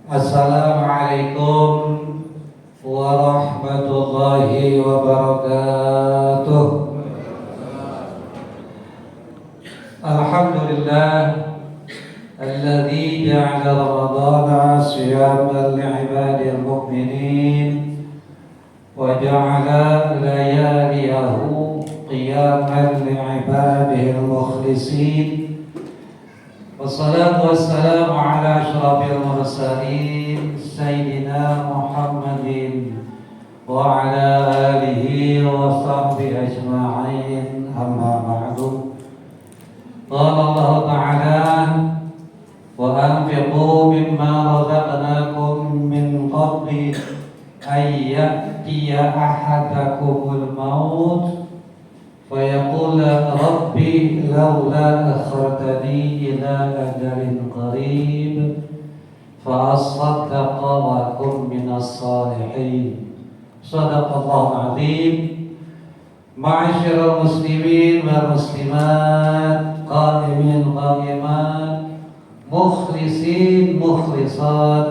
Assalamualaikum warahmatullahi wabarakatuh. Alhamdulillah alladzi ja'ala ramadhana siyaman li'ibadil mu'minin wa ja'ala layaliyahu qiyaman li'ibadil mukhlisin. Wassalatu wassalamu ala asyrafil mursalin Sayyidina Muhammadin wa ala alihi wa sahbihi ajma'in, amma ba'du. Qala Allah Ta'ala wa anfiqu mimma razaqnakum min qabli an ya'tiya ahadakumul maut فيقول ربي لولا أخرتني إلى أجل قريب فأصدق وأكن من الصالحين. صدق الله العظيم. معاشر المسلمين والمسلمات، قائمين قائمات، مخلصين مخلصات،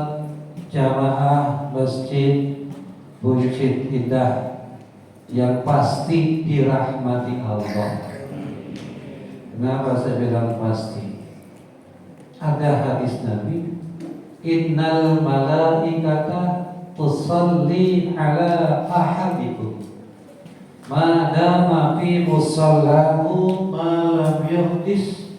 jamaah masjid Buncit Indah yang pasti dirahmati Allah. Kenapa saya bilang pasti? Ada hadis Nabi, innal malaikata tusalli ala ahadikum ma dama fi musallahu ma lam yuhdis,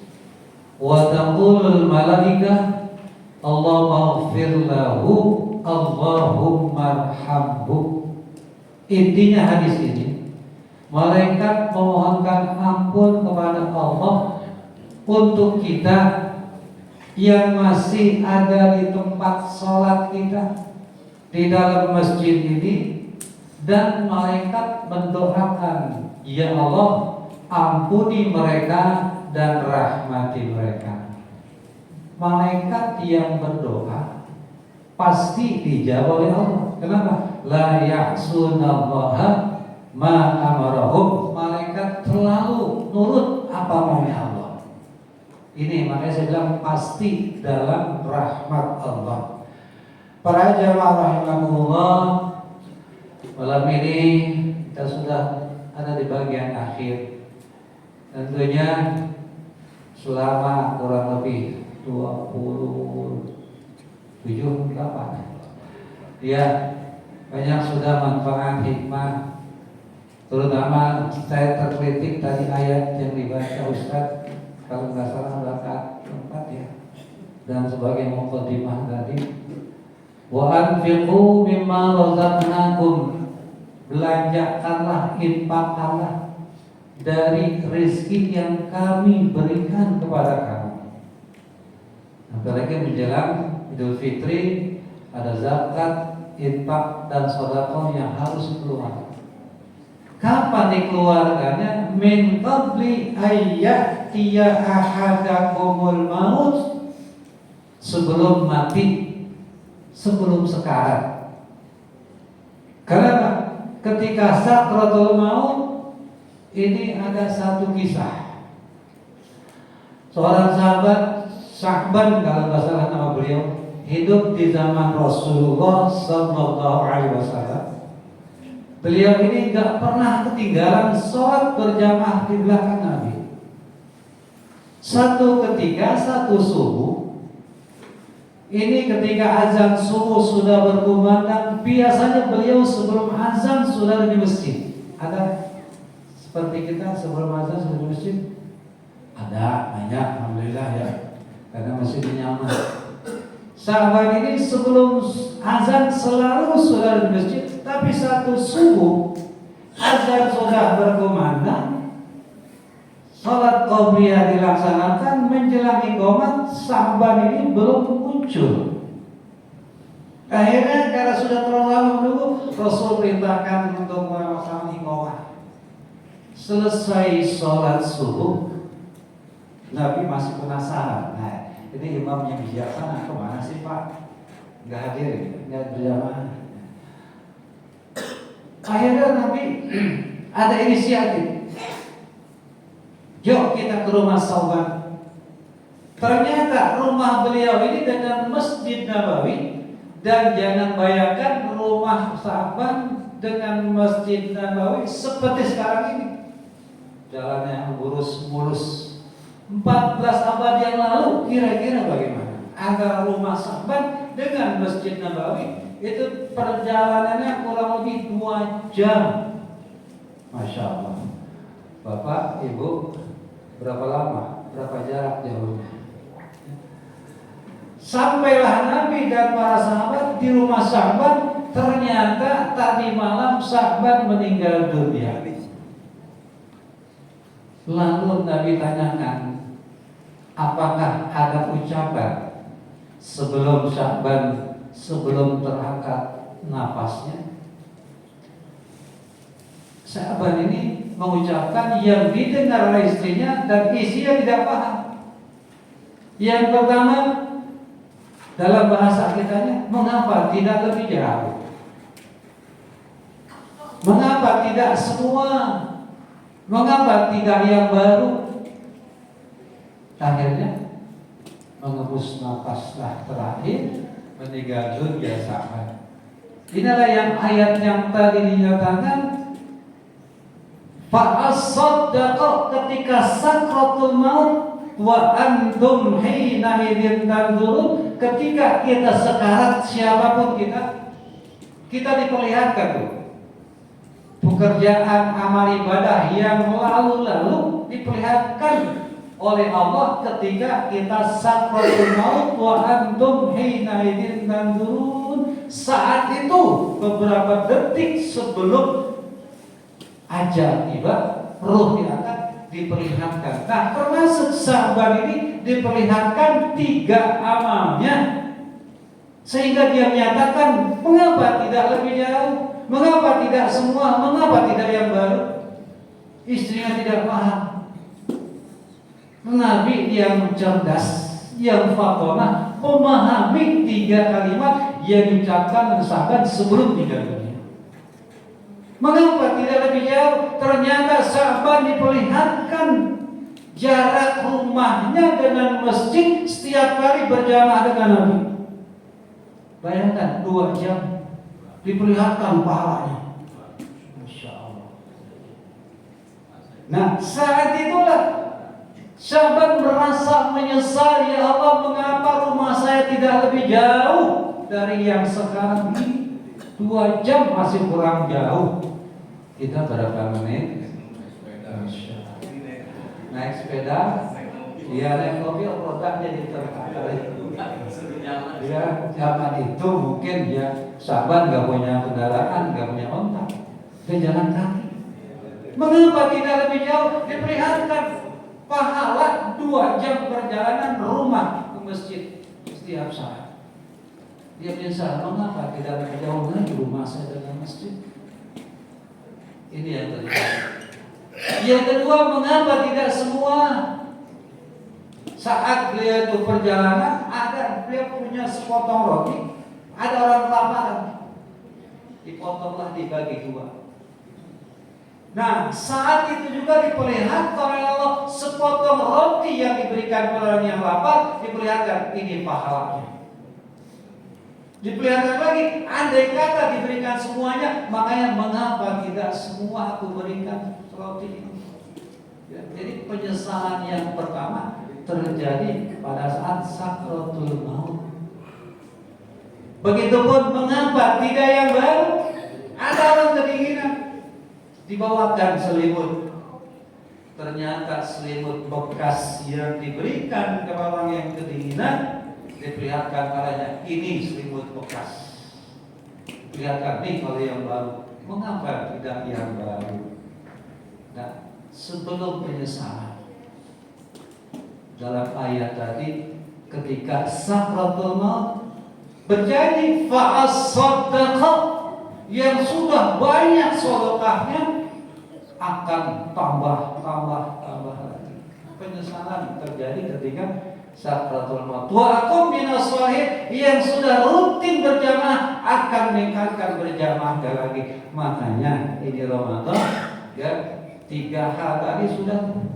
wa taqul malaikah Allahumma ighfir lahu Allahumma arhamhu. Intinya hadis ini, malaikat memohonkan ampun kepada Allah untuk kita yang masih ada di tempat sholat kita di dalam masjid ini, dan malaikat mendoakan, ya Allah, ampuni mereka dan rahmati mereka. Malaikat yang berdoa pasti dijawab oleh Allah. Kenapa? La ya'sunallaha ma amarahum. Malaikat selalu nurut apa maunya Allah. Ini makanya saya bilang pasti dalam rahmat Allah. Para jamaah rahimakumullah, malam ini kita sudah ada di bagian akhir. Tentunya selama kurang lebih 27 8 ya, banyak sudah manfaat hikmah. Terutama saya terkritik tadi ayat yang dibaca Ustaz, kalau nggak salah rakaat 4 ya, dan sebagai mukadimah tadi, wa anfiqu mimma razaqnakum, belanjakanlah, infakkanlah dari rezeki yang kami berikan kepada kamu. Apalagi menjelang Idul Fitri, ada zakat, infak, dan sedekah yang harus keluar. Kapan dikeluarkannya? Min qabli ayyatiya ahadakumul maut, sebelum mati, sebelum sekarat. Karena ketika sakratul maut ini ada satu kisah. Seorang sahabat Sya'ban, kalau nggak salah nama beliau, hidup di zaman Rasulullah Sallallahu Alaihi Wasallam. Beliau ini nggak pernah ketinggalan sholat berjamaah di belakang Nabi. Satu ketika, satu subuh, ini ketika azan subuh sudah berkumandang, biasanya beliau sebelum azan sudah di masjid. Ada seperti kita sebelum azan sudah di masjid? Ada, banyak, alhamdulillah ya, karena masih nyaman. Sahabat ini sebelum azan selalu sudah di masjid, tapi satu subuh azan sudah berkumandang, salat qabliyah dilaksanakan, menjelang iqamah, sahabat ini belum muncul. Akhirnya karena sudah terlalu lama menunggu, Rasul perintahkan untuk melaksanakan iqamah. Selesai salat subuh, Nabi masih penasaran. Nah, ini imam yang bijaksana kemana sih Pak? Nggak hadir, nggak berjamaah. Akhirnya Nabi ada inisiatif, yuk kita ke rumah Sauban. Ternyata rumah beliau ini dengan Masjid Nabawi Dan jangan bayangkan rumah Sa'ban dengan Masjid Nabawi seperti sekarang ini. Jalannya mulus. 14 abad yang lalu kira-kira bagaimana? Antara rumah Sa'ban dengan Masjid Nabawi itu perjalanannya kurang lebih 2 jam. Masya Allah. Bapak, Ibu, berapa lama? Berapa jarak jauhnya? Sampailah Nabi dan para sahabat di rumah Sa'ban. Ternyata tadi malam Sa'ban meninggal dunia. Lalu Nabi tanyakan, apakah ada ucapan sebelum Sa'ban, sebelum terangkat napasnya? Sa'ban ini mengucapkan yang didengar oleh istrinya dan istrinya tidak paham. Yang pertama, dalam bahasa kitanya, mengapa tidak lebih jauh? Mengapa tidak semua? Mengapa tidak yang baru? Akhirnya menghembus nafaslah terakhir, meninggal dunia Sa'ban. Inilah yang ayat yang tadi dinyatakan, fa'as-saddaqa ketika sakratul maut wa antum hina idzin tanzurun, ketika kita sekarat siapapun kita diperlihatkan tuh pekerjaan amal ibadah yang lalu diperlihatkan oleh Allah ketika kita sakratul maut wa antum hina idzin tanzurun. Saat itu beberapa detik sebelum ajal tiba, ruh diangkat, diperlihatkan. Nah, termasuk Sa'ban ini diperlihatkan 3 amalnya, sehingga dia menyatakan, mengapa tidak lebih jauh, mengapa tidak semua, mengapa tidak yang baru? Istrinya tidak paham. Nabi yang cerdas, yang fatonah, memahami 3 kalimat yang diucapkan Sa'ban sebelum meninggal dunia. Mengapa tidak lebih jauh? Ternyata Sa'ban diperlihatkan jarak rumahnya dengan masjid setiap kali berjamaah dengan Nabi. Bayangkan 2 jam diperlihatkan pahalanya. Masya Allah. Nah, saat itulah Sa'ban merasa menyesal, ya Allah, mengapa rumah saya tidak lebih jauh dari yang sekarang ini? 2 jam masih kurang jauh. Kita berapa menit? Naik sepeda. Iya, naik mobil roda jadi terkait. Ya, zaman itu mungkin ya Sa'ban gak punya kendaraan, gak punya onta, dia jalan kaki. Mengapa tidak lebih jauh? Diperlihatkan pahala 2 jam perjalanan rumah ke masjid setiap saat. Dia menyesal, mengapa tidak lebih jauh lagi rumah saya dengan masjid? Ini yang terjadi. Yang kedua, mengapa tidak semua? Saat beliau itu perjalanan, beliau punya sepotong roti, ada orang kelaparan, dipotonglah dibagi 2. Nah, saat itu juga diperlihatkan oleh Allah sepotong roti yang diberikan kepada orang yang lapar, diperlihatkan ini pahalanya. Diperlihatkan lagi, andai kata diberikan semuanya, makanya mengapa tidak semua aku berikan roti ini? Ya, jadi penyesalan yang pertama terjadi pada saat sakratul maut. Begitupun mengapa tidak yang baru? Ada orang kedinginan, dibawakan selimut. Ternyata selimut bekas yang diberikan kepada orang yang kedinginan, diperlihatkan padanya, ini selimut bekas. Diperlihatkan nih kalau yang baru. Mengapa tidak yang baru? Nah, sebelum penyesalan, dalam ayat tadi, ketika sakratul maut berjanji fa'as-saddaqa, yang sudah banyak sedekahnya akan tambah lagi. Penyesalan terjadi ketika sakratul maut. Wa akum minas shalihin, yang sudah rutin berjamaah akan meningkatkan berjamaah lagi. Makanya ini Ramadan ya, 3 hal tadi sudah.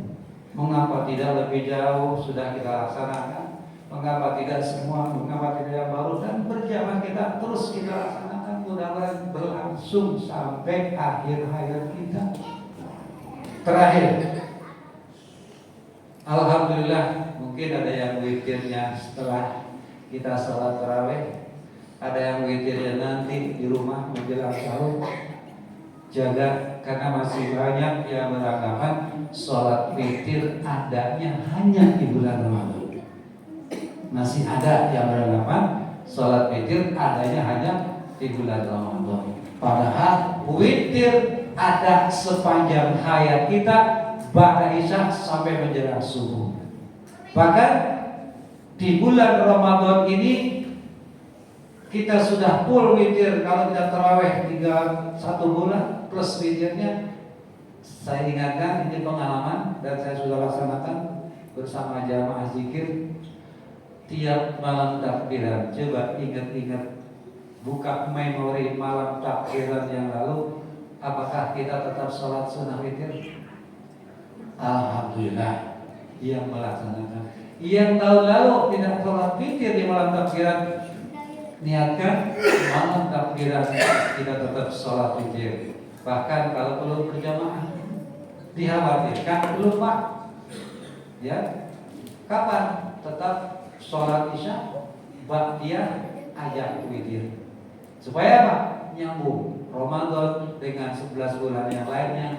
Mengapa tidak lebih jauh sudah kita laksanakan? Mengapa tidak semua? Mengapa tidak yang baru? Dan berjamaah kita terus kita laksanakan, mudah-mudahan berlangsung sampai akhir hayat kita. Terakhir, alhamdulillah, mungkin ada yang witirnya setelah kita sholat tarawih, ada yang witirnya nanti di rumah menjelang sahur. Jaga, karena masih banyak yang beranggapan sholat witir adanya hanya di bulan Ramadan. Masih ada yang beranggapan sholat witir adanya hanya di bulan Ramadan. Padahal witir ada sepanjang hayat kita, ba'da isya sampai menjelang subuh. Bahkan di bulan Ramadan ini kita sudah full witir. Kalau kita tarawih 1 bulan plus witirnya, saya ingatkan ini pengalaman dan saya sudah laksanakan bersama jamaah zikir. Tiap malam takbiran, coba ingat-ingat, buka memori malam takbiran yang lalu, apakah kita tetap sholat sunnah witir? Alhamdulillah, yang melaksanakan. Yang tahun lalu tidak sholat witir di malam takbiran, niatkan malam takbiran kita tetap sholat witir. Bahkan kalau belum berjamaah, dikhawatirkan belum Pak, ya kapan tetap sholat isya ba'diyah ajak witir, supaya apa? Nyambung Ramadan dengan 11 bulan yang lainnya.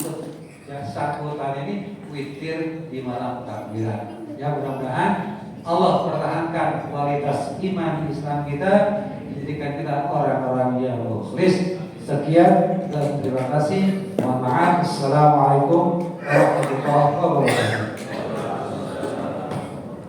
Yang satu tahun ini witir di malam takbiran. Ya, mudah-mudahan Allah pertahankan kualitas iman Islam kita, menjadikan kita orang-orang yang mukhlis. Sekian dan terima kasih. Mohon maaf. Assalamualaikum warahmatullahi wabarakatuh.